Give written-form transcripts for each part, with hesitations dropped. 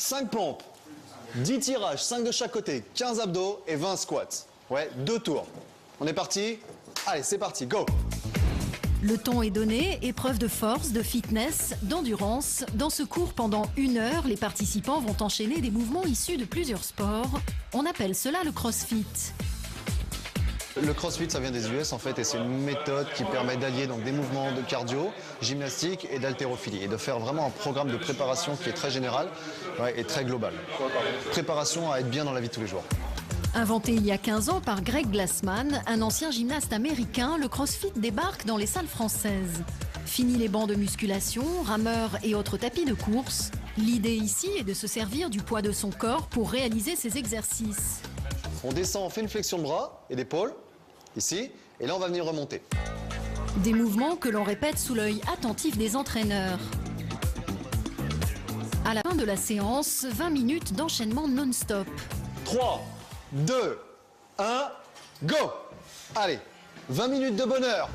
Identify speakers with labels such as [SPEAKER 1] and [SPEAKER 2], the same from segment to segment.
[SPEAKER 1] 5 pompes, 10 tirages, 5 de chaque côté, 15 abdos et 20 squats. Ouais, 2 tours. On est parti? Allez, c'est parti, go!
[SPEAKER 2] Le ton est donné, épreuve de force, de fitness, d'endurance. Dans ce cours, pendant 1 heure, les participants vont enchaîner des mouvements issus de plusieurs sports. On appelle cela le crossfit.
[SPEAKER 1] Le crossfit, ça vient des US en fait, et c'est une méthode qui permet d'allier donc des mouvements de cardio, gymnastique et d'haltérophilie, et de faire vraiment un programme de préparation qui est très général et très global. Préparation à être bien dans la vie de tous les jours.
[SPEAKER 2] Inventé il y a 15 ans par Greg Glassman, un ancien gymnaste américain, le crossfit débarque dans les salles françaises. Fini les bancs de musculation, rameurs et autres tapis de course. L'idée ici est de se servir du poids de son corps pour réaliser ces exercices.
[SPEAKER 1] On descend, on fait une flexion de bras et d'épaule, ici, et là on va venir remonter.
[SPEAKER 2] Des mouvements que l'on répète sous l'œil attentif des entraîneurs. À la fin de la séance, 20 minutes d'enchaînement non-stop.
[SPEAKER 1] 3, 2, 1, go! Allez, 20 minutes de bonheur.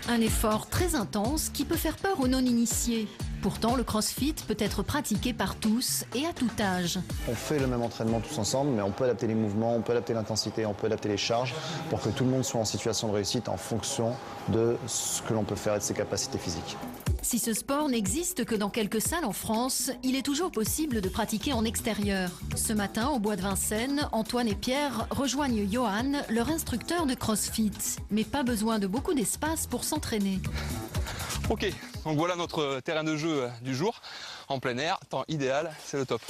[SPEAKER 2] Un effort très intense qui peut faire peur aux non-initiés. Pourtant, le crossfit peut être pratiqué par tous et à tout âge.
[SPEAKER 1] On fait le même entraînement tous ensemble, mais on peut adapter les mouvements, on peut adapter l'intensité, on peut adapter les charges pour que tout le monde soit en situation de réussite en fonction de ce que l'on peut faire et de ses capacités physiques.
[SPEAKER 2] Si ce sport n'existe que dans quelques salles en France, il est toujours possible de pratiquer en extérieur. Ce matin, au bois de Vincennes, Antoine et Pierre rejoignent Johan, leur instructeur de crossfit. Mais pas besoin de beaucoup d'espace pour s'entraîner.
[SPEAKER 3] Ok, donc voilà notre terrain de jeu du jour, en plein air, temps idéal, c'est le top.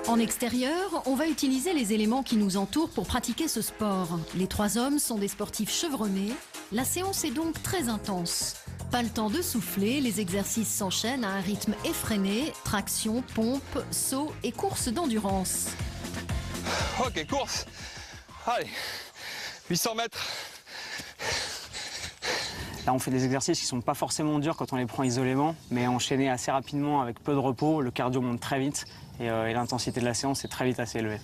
[SPEAKER 2] En extérieur, on va utiliser les éléments qui nous entourent pour pratiquer ce sport. Les 3 hommes sont des sportifs chevronnés. La séance est donc très intense. Pas le temps de souffler, les exercices s'enchaînent à un rythme effréné, traction, pompe, saut et course d'endurance.
[SPEAKER 3] Ok, course. Allez, 800 mètres.
[SPEAKER 4] Là, on fait des exercices qui ne sont pas forcément durs quand on les prend isolément, mais enchaînés assez rapidement avec peu de repos, le cardio monte très vite et l'intensité de la séance est très vite assez élevée.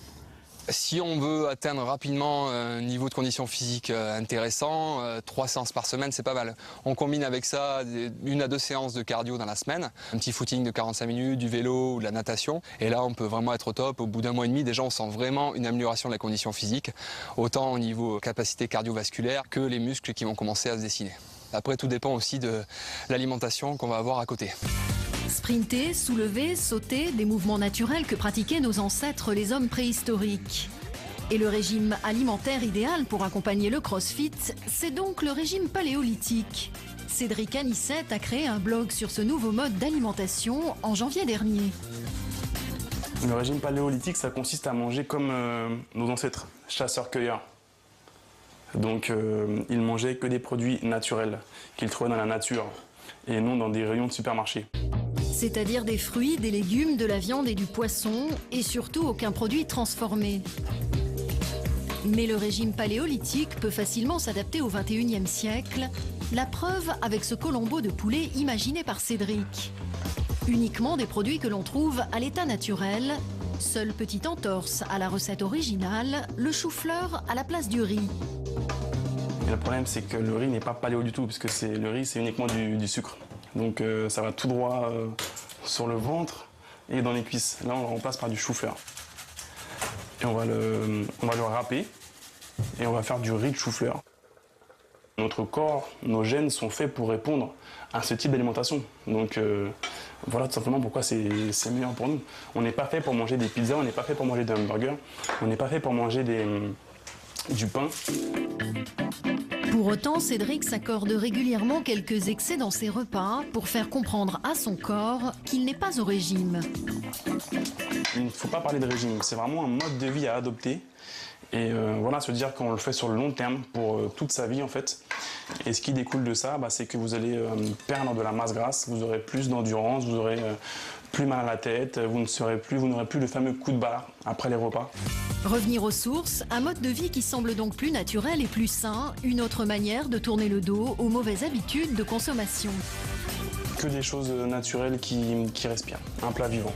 [SPEAKER 3] Si on veut atteindre rapidement un niveau de condition physique intéressant, 3 séances par semaine, c'est pas mal. On combine avec ça 1 à 2 séances de cardio dans la semaine, un petit footing de 45 minutes, du vélo ou de la natation. Et là, on peut vraiment être au top. Au bout d'1 mois et demi, déjà, on sent vraiment une amélioration de la condition physique, autant au niveau capacité cardiovasculaire que les muscles qui vont commencer à se dessiner. Après, tout dépend aussi de l'alimentation qu'on va avoir à côté.
[SPEAKER 2] Sprinter, soulever, sauter, des mouvements naturels que pratiquaient nos ancêtres, les hommes préhistoriques. Et le régime alimentaire idéal pour accompagner le crossfit, c'est donc le régime paléolithique. Cédric Anissette a créé un blog sur ce nouveau mode d'alimentation en janvier dernier.
[SPEAKER 5] Le régime paléolithique, ça consiste à manger comme nos ancêtres, chasseurs-cueilleurs. Donc ils mangeaient que des produits naturels qu'ils trouvaient dans la nature et non dans des rayons de supermarché.
[SPEAKER 2] C'est-à-dire des fruits, des légumes, de la viande et du poisson, et surtout aucun produit transformé. Mais le régime paléolithique peut facilement s'adapter au XXIe siècle, la preuve avec ce colombo de poulet imaginé par Cédric. Uniquement des produits que l'on trouve à l'état naturel, seule petite entorse à la recette originale, le chou-fleur à la place du riz.
[SPEAKER 5] Et le problème, c'est que le riz n'est pas paléo du tout, puisque le riz, c'est uniquement du sucre. Donc ça va tout droit sur le ventre et dans les cuisses. Là, on le remplace par du chou-fleur. Et on va le râper et on va faire du riz de chou-fleur. Notre corps, nos gènes sont faits pour répondre à ce type d'alimentation. Donc voilà tout simplement pourquoi c'est meilleur pour nous. On n'est pas fait pour manger des pizzas, on n'est pas fait pour manger des hamburgers, on n'est pas fait pour manger du pain.
[SPEAKER 2] Pour autant, Cédric s'accorde régulièrement quelques excès dans ses repas pour faire comprendre à son corps qu'il n'est pas au régime.
[SPEAKER 5] Il ne faut pas parler de régime, c'est vraiment un mode de vie à adopter. Et voilà, se dire qu'on le fait sur le long terme, pour toute sa vie en fait. Et ce qui découle de ça, c'est que vous allez perdre de la masse grasse, vous aurez plus d'endurance, vous aurez plus mal à la tête, vous n'aurez plus le fameux coup de barre après les repas.
[SPEAKER 2] Revenir aux sources, un mode de vie qui semble donc plus naturel et plus sain, une autre manière de tourner le dos aux mauvaises habitudes de consommation.
[SPEAKER 5] Que des choses naturelles qui respirent, un plat vivant.